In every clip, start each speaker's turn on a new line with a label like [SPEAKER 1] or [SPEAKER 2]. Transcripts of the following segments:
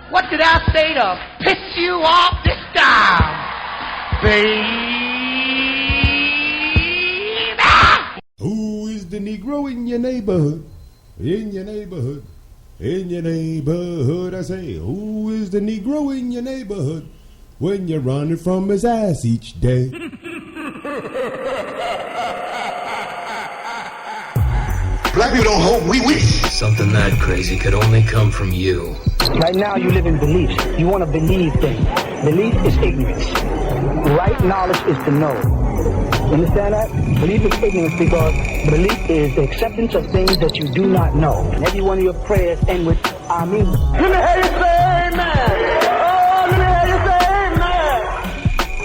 [SPEAKER 1] What did I say to piss you off this time, baby?
[SPEAKER 2] Who is the Negro in your neighborhood? In your neighborhood. In your neighborhood, I say. Who is the Negro in your neighborhood when you're running from his ass each day?
[SPEAKER 3] Black people don't hope, we wish.
[SPEAKER 4] Something that crazy could only come from you.
[SPEAKER 5] Right now you live in beliefs. You want to believe things. Belief is ignorance. Right knowledge is to know. You understand that? Belief is ignorance because belief is the acceptance of things that you do not know. And every one of your prayers end with Amen. Let me hear you say amen. Oh, let me hear you say amen.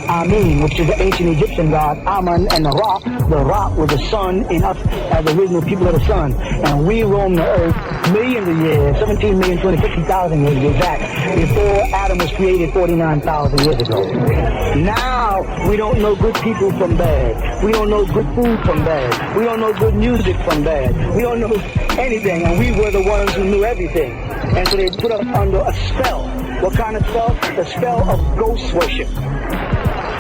[SPEAKER 5] Amen, which is the ancient Egyptian god Amun, and the rock was the sun in us as the original people of the sun. And we roam the earth millions of years, 17,250,000 years to be exact, before Adam was created 49,000 years ago. Now, we don't know good people from bad. We don't know good food from bad. We don't know good music from bad. We don't know anything, and we were the ones who knew everything. And so they put us under a spell. What kind of spell? The spell of ghost worship.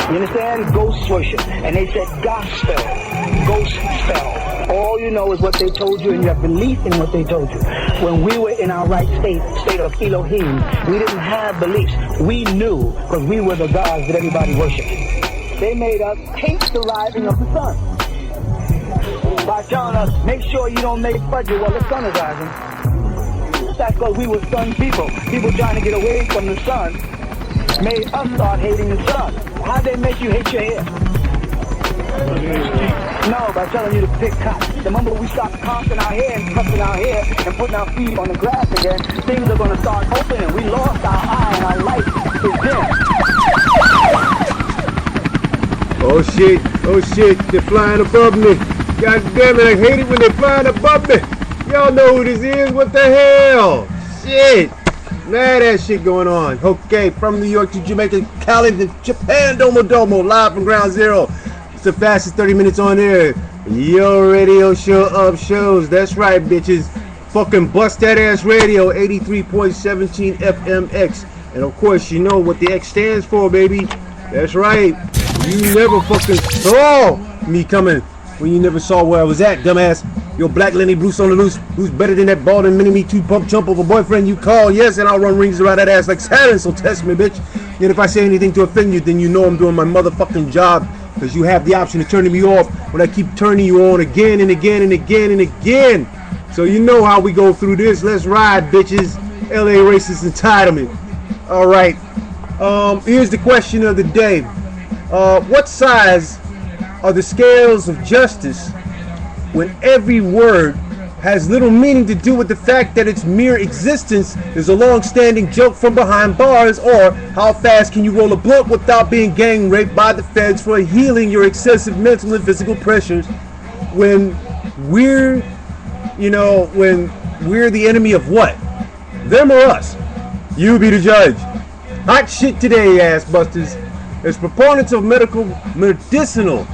[SPEAKER 5] You understand? Ghost worship. And they said gospel, ghost spell. All you know is what they told you, and you have belief in what they told you. When we were in our right state of Elohim, we didn't have beliefs. We knew because we were the gods that everybody worshipped. They made us hate the rising of the sun by telling us, make sure you don't make fudge while the sun is rising. That's because we were sun people. People trying to get away from the sun made us start hating the sun. How'd they make you hate your hair? No, by telling you to pick cotton. The moment we start combing our hair and cutting our hair and putting our feet on the grass again, things are going to start opening. We lost our eye and our light is dim.
[SPEAKER 2] Oh shit, they're flying above me. God damn it, I hate it when they're flying above me. Y'all know who this is, what the hell? Shit. Man, that shit going on. Okay, from New York to Jamaica, Cali to Japan, Domo, live from Ground Zero. It's the fastest 30 minutes on air. Your radio show of shows. That's right, bitches. Fucking Bust That Ass Radio, 83.17 FMX. And of course, you know what the X stands for, baby. That's right. You never fucking saw me coming when you never saw where I was at, dumbass. Yo, Black Lenny Bruce on the loose. Who's better than that bald and mini-me two-pump chump of a boyfriend you call? Yes, and I'll run rings around that ass like Saturn, so test me, bitch. And if I say anything to offend you, then you know I'm doing my motherfucking job, because you have the option of turning me off when I keep turning you on again and again and again and again. So you know how we go through this. Let's ride, bitches. LA racist entitlement. All right. Here's the question of the day. What size are the scales of justice when every word has little meaning to do with the fact that its mere existence is a long-standing joke from behind bars? Or how fast can you roll a blunt without being gang raped by the feds for healing your excessive mental and physical pressures when we're the enemy of what? Them or us? You be the judge. Hot shit today, ass busters. As proponents of medicinal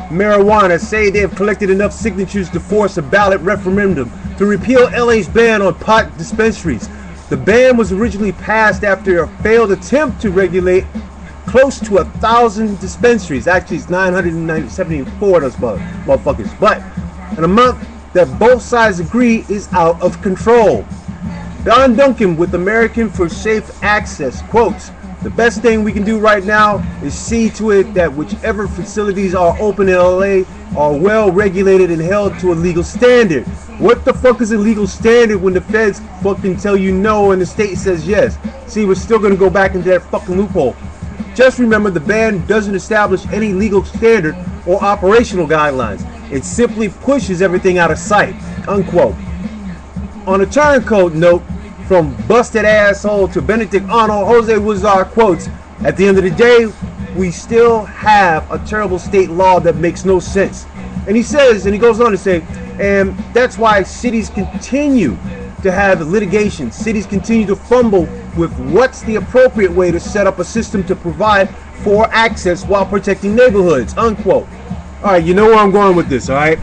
[SPEAKER 2] marijuana say they have collected enough signatures to force a ballot referendum to repeal LA's ban on pot dispensaries. The ban was originally passed after a failed attempt to regulate close to 1,000 dispensaries. Actually, it's 974 of those motherfuckers. But an amount that both sides agree is out of control. Don Duncan with American for Safe Access quotes, "The best thing we can do right now is see to it that whichever facilities are open in LA are well regulated and held to a legal standard." What the fuck is a legal standard when the feds fucking tell you no and the state says yes? See, we're still gonna go back into that fucking loophole. Just remember, the ban doesn't establish any legal standard or operational guidelines. It simply pushes everything out of sight, unquote. On a turncoat note, from Busted Asshole to Benedict Arnold, Jose Wazar quotes, "At the end of the day, we still have a terrible state law that makes no sense." And he says, and he goes on to say, and that's why cities continue to have litigation. Cities continue to fumble with what's the appropriate way to set up a system to provide for access while protecting neighborhoods, unquote. All right, you know where I'm going with this, all right?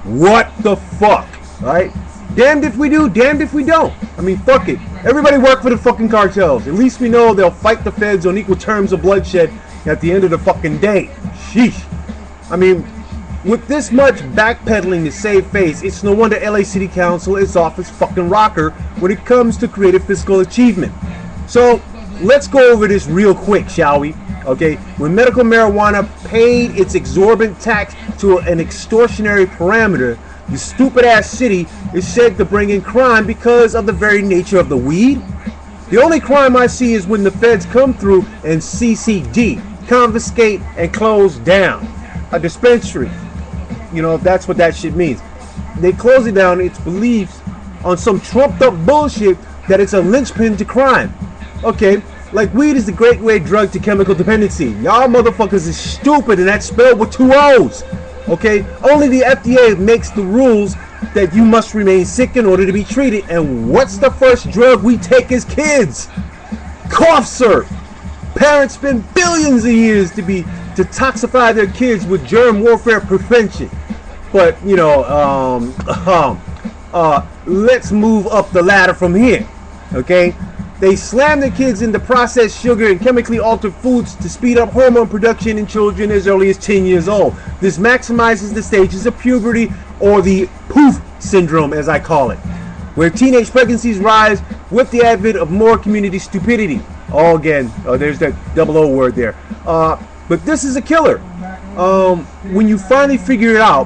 [SPEAKER 2] What the fuck, all right? Damned if we do, damned if we don't. I mean, fuck it. Everybody work for the fucking cartels. At least we know they'll fight the feds on equal terms of bloodshed at the end of the fucking day. Sheesh. I mean, with this much backpedaling to save face, it's no wonder LA City Council is off its fucking rocker when it comes to creative fiscal achievement. So, let's go over this real quick, shall we? Okay, when medical marijuana paid its exorbitant tax to an extortionary parameter, the stupid ass city is said to bring in crime because of the very nature of the weed. The only crime I see is when the feds come through and CCD, confiscate and close down a dispensary. You know, that's what that shit means. They close it down, it's beliefs on some trumped up bullshit that it's a linchpin to crime. Okay, like weed is the gateway drug to chemical dependency. Y'all motherfuckers is stupid, and that's spelled with 2 O's. Okay, only the FDA makes the rules that you must remain sick in order to be treated. And what's the first drug we take as kids? Cough syrup. Parents spend billions of years to toxify their kids with germ warfare prevention. But you know, let's move up the ladder from here. Okay. They slam their kids into processed sugar and chemically altered foods to speed up hormone production in children as early as 10 years old. This maximizes the stages of puberty, or the poof syndrome as I call it, where teenage pregnancies rise with the advent of more community stupidity. Oh, again, there's that double O word there. But this is a killer. When you finally figure it out,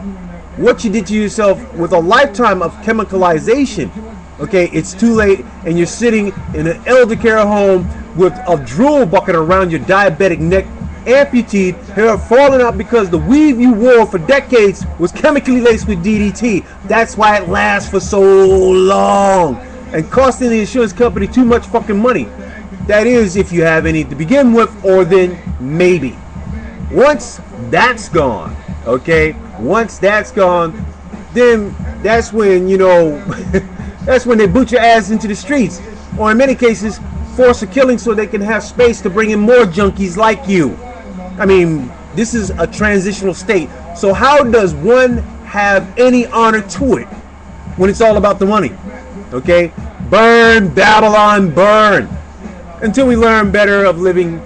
[SPEAKER 2] what you did to yourself with a lifetime of chemicalization, okay, it's too late, and you're sitting in an elder care home with a drool bucket around your diabetic neck, amputee, hair falling out because the weave you wore for decades was chemically laced with DDT. That's why it lasts for so long and costing the insurance company too much fucking money. That is, if you have any to begin with, or then maybe. Once that's gone, okay, once that's gone, then that's when, you know, that's when they boot your ass into the streets, or in many cases, force a killing so they can have space to bring in more junkies like you. I mean, this is a transitional state, so how does one have any honor to it when it's all about the money? Okay? Burn, Babylon, burn. Until we learn better of living,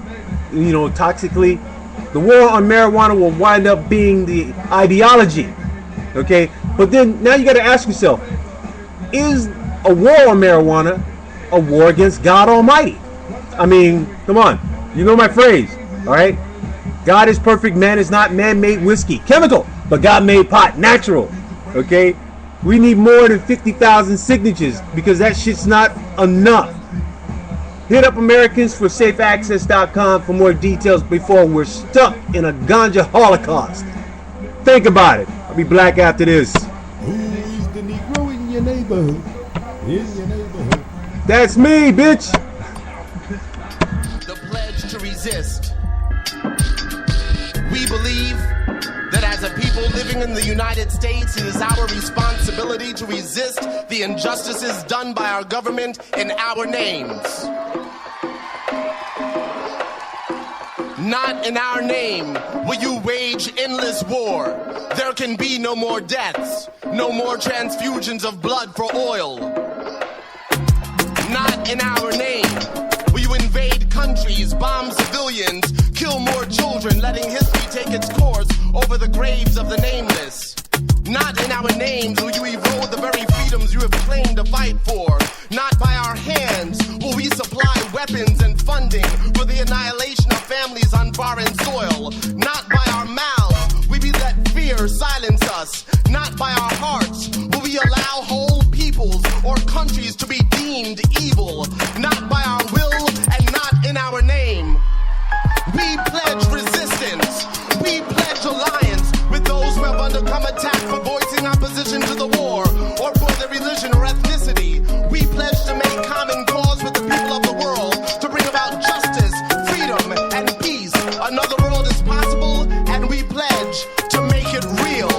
[SPEAKER 2] you know, toxically, the war on marijuana will wind up being the ideology. Okay? But then, now you gotta ask yourself, is a war on marijuana a war against God Almighty? I mean, come on. You know my phrase, alright? God is perfect, man is not. Man-made whiskey, chemical, but God made pot, natural. Okay? We need more than 50,000 signatures because that shit's not enough. Hit up AmericansForSafeAccess.com for more details before we're stuck in a ganja holocaust. Think about it. I'll be black after this.
[SPEAKER 6] Who is the Negro in your neighborhood? In your neighborhood.
[SPEAKER 2] That's me, bitch.
[SPEAKER 1] The pledge to resist. We believe that as a people living in the United States, it is our responsibility to resist the injustices done by our government in our names. Not in our name will you wage endless war. There can be no more deaths, no more transfusions of blood for oil. Not in our name will you invade countries, bomb civilians, kill more children, letting history take its course over the graves of the nameless. Not in our names will you erode the very freedoms you have claimed to fight for. Not by our hands will we supply weapons and funding for the annihilation of families on foreign soil. Not by our mouths will we let fear silence us. Not by our hearts will we allow whole peoples or countries to be deemed evil. Not by our will and not in our name. We pledge resistance. We pledge alliance with those who have undergone attack for voicing opposition to the war or for their religion or ethnicity. We pledge to make common cause with the people of the world to bring about justice, freedom, and peace. Another world is possible, and we pledge to make it real.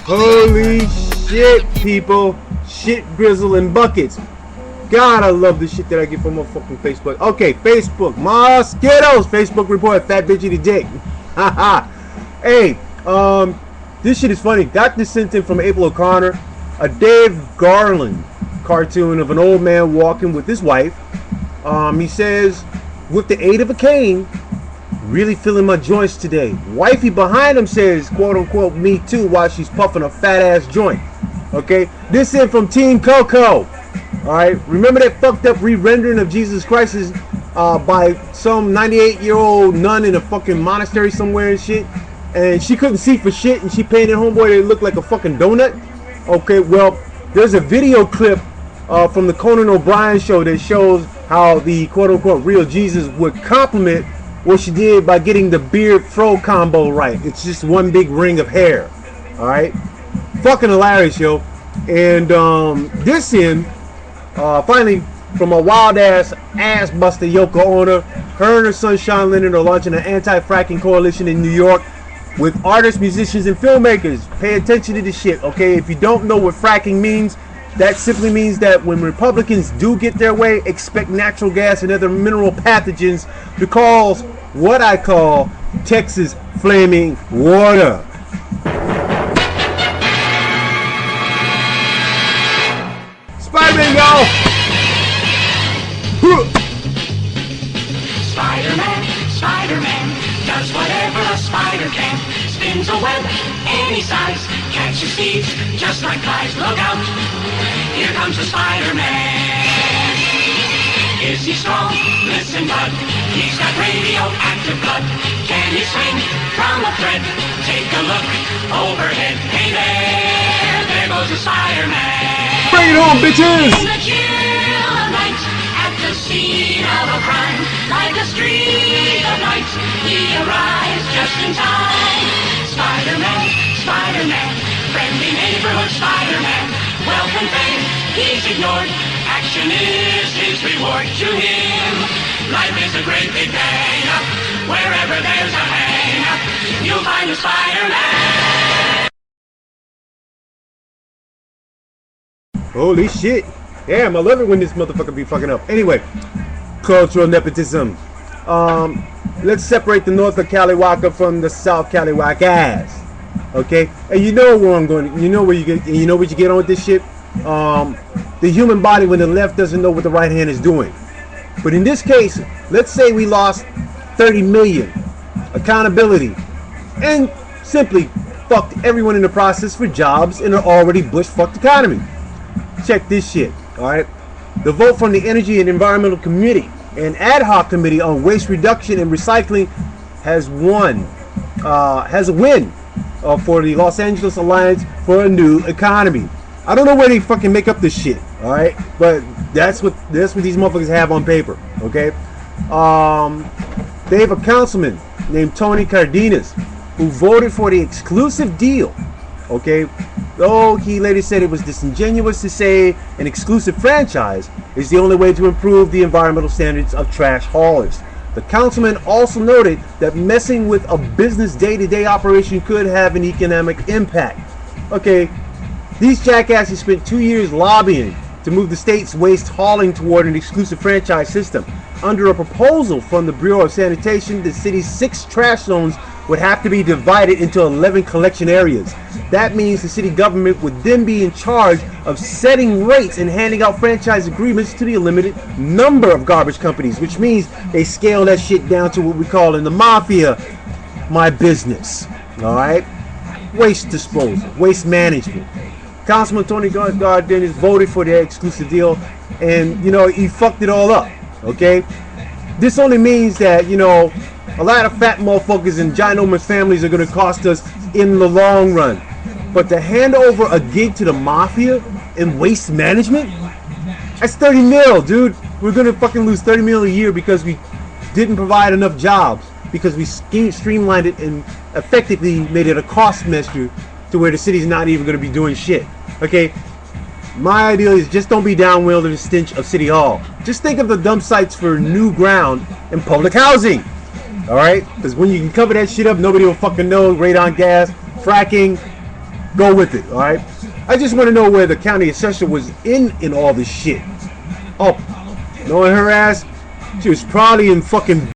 [SPEAKER 2] Holy shit, people. Shit, grizzle, and buckets. God, I love the shit that I get from my fucking Facebook. Okay, Facebook. Mosquitoes. Facebook report. Fat bitch eat a dick. Haha. Hey, this shit is funny. Got this sent in from Abel O'Connor. A Dave Garland cartoon of an old man walking with his wife. He says, with the aid of a cane, really feeling my joints today. Wifey behind him says, quote unquote, me too, while she's puffing a fat ass joint. Okay, this in from Team Coco. Alright, remember that fucked up re-rendering of Jesus Christ by some 98-year-old nun in a fucking monastery somewhere and shit? And she couldn't see for shit, and she painted homeboy that looked like a fucking donut. Okay, well, there's a video clip from the Conan O'Brien show that shows how the quote-unquote real Jesus would compliment what she did by getting the beard fro combo right. It's just one big ring of hair. Alright? Fucking hilarious, yo. And this in, finally, from a wild-ass ass-buster Yoko Ono, her and her son Sean Lennon are launching an anti-fracking coalition in New York with artists, musicians, and filmmakers. Pay attention to this shit, okay? If you don't know what fracking means, that simply means that when Republicans do get their way, expect natural gas and other mineral pathogens to cause what I call Texas flaming water. Spider-Man, y'all!
[SPEAKER 7] Spider-Man, Spider-Man, does whatever a spider can. Spins a web any size, catches thieves just like flies. Look out, here comes the Spider-Man. Is he strong? Listen, bud, he's got radioactive blood. Can he swing from a thread? Take a look overhead. Hey there goes the Spider-Man.
[SPEAKER 2] Bring it on, bitches!
[SPEAKER 7] In the chill of night, at the scene of a crime, like a streak of light, he arrives just in time. Spider-Man, Spider-Man, friendly neighborhood Spider-Man. Wealth and fame, he's ignored. Action is his reward to him. Life is a great big day. Wherever there's a hang, you'll find a Spider-Man.
[SPEAKER 2] Holy shit. Damn, I love it when this motherfucker be fucking up. Anyway, cultural nepotism. Let's separate the North of Caliwaka from the South Caliwaka. Okay? And you know where I'm going. You know where you get. You know what you get on with this shit. The human body when the left doesn't know what the right hand is doing. But in this case, let's say we lost 30 million. Accountability. And simply fucked everyone in the process for jobs in an already bush-fucked economy. Check this shit, alright? The vote from the Energy and Environmental Committee and Ad Hoc Committee on Waste Reduction and Recycling has a win for the Los Angeles Alliance for a New Economy. I don't know where they fucking make up this shit, alright? But that's what these motherfuckers have on paper, okay? They have a councilman named Tony Cardenas who voted for the exclusive deal, okay? Though he later said it was disingenuous to say an exclusive franchise is the only way to improve the environmental standards of trash haulers. The councilman also noted that messing with a business day-to-day operation could have an economic impact. Okay, these jackasses spent 2 years lobbying to move the state's waste hauling toward an exclusive franchise system. Under a proposal from the Bureau of Sanitation, the city's 6 trash zones would have to be divided into 11 collection areas. That means the city government would then be in charge of setting rates and handing out franchise agreements to the limited number of garbage companies, which means they scale that shit down to what we call in the mafia, my business. Alright? Waste disposal, waste management. Councilman Tony Cardenas voted for the exclusive deal, and, you know, he fucked it all up. Okay? This only means that, you know, a lot of fat motherfuckers and ginormous families are going to cost us in the long run. But to hand over a gig to the mafia in waste management, that's 30 mil, dude. We're going to fucking lose 30 mil a year because we didn't provide enough jobs, because we streamlined it and effectively made it a cost measure to where the city's not even going to be doing shit. Okay? My idea is just don't be downwind of the stench of City Hall. Just think of the dump sites for new ground and public housing. Alright? Because when you can cover that shit up, nobody will fucking know. Radon gas, fracking, go with it. Alright? I just want to know where the county assessor was in all this shit. Oh, knowing her ass, she was probably in fucking